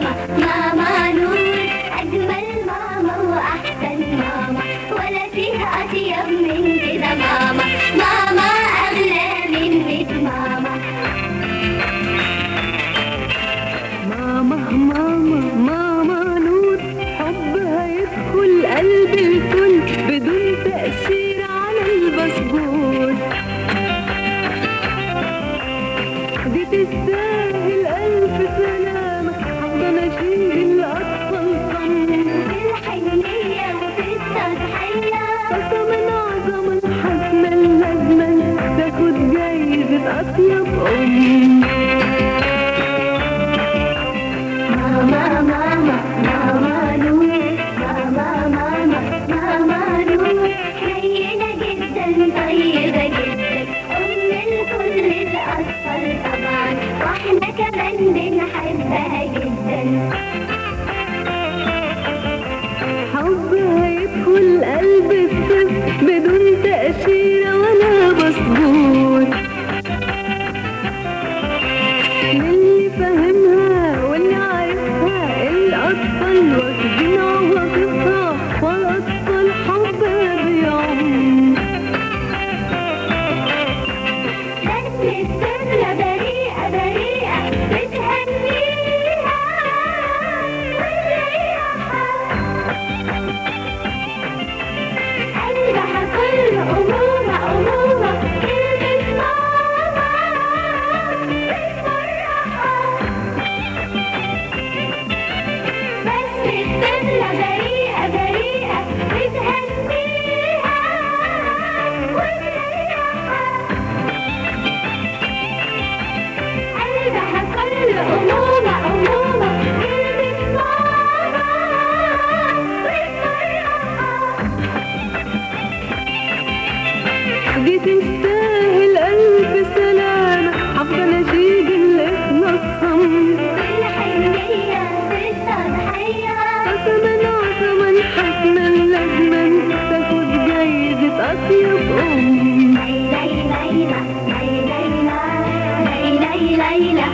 ماما ماما نور، أجمل ماما وأحسن ماما، ولا فيها أطيب من كده ماما، ماما أغلى من 100 ماما. ماما ماما ماما نور، حبها يدخل قلب الكل بدون تأثير على الباسبور. دي تستاهل ألف سلامة، حضن أشيل الأطفال صم بالحنية وفي التضحية، قسما عظما حسنا لازما تاخد جايزة أطيب أم. ماما ماما ماما نور، ماما ماما ماما نور، حنينة جدا طيبة جدا، أم لكل الأطفال طبعا، واحنا كمان بنحبها جدا. حبها يدخل قلب الطفل بدون تأشيرة ولا باسبور. اللي فاهمها واللي عارفها الأطفال واخدين عواطفها، والأطفال حبها بيعم. بس الطفلة بريئة بريئة بتهنيها وتريحها، قلبها كله أمومة أمومة، كلمة ماما بتفرحها. بس الطفلة بريئة بريئة بتهنيها وتريحها، قلبها كله أمومة أمومة، كلمة ماما بتفرحها. دي تستاهل ألف سلامة، حافظة نشيد الإخلاص صمت بالحنية في التضحية، قسما عظما حسنا لازما تاخد جايزة أطيب أم. ليلى ليلى ليلى ليلى ليلى ليلى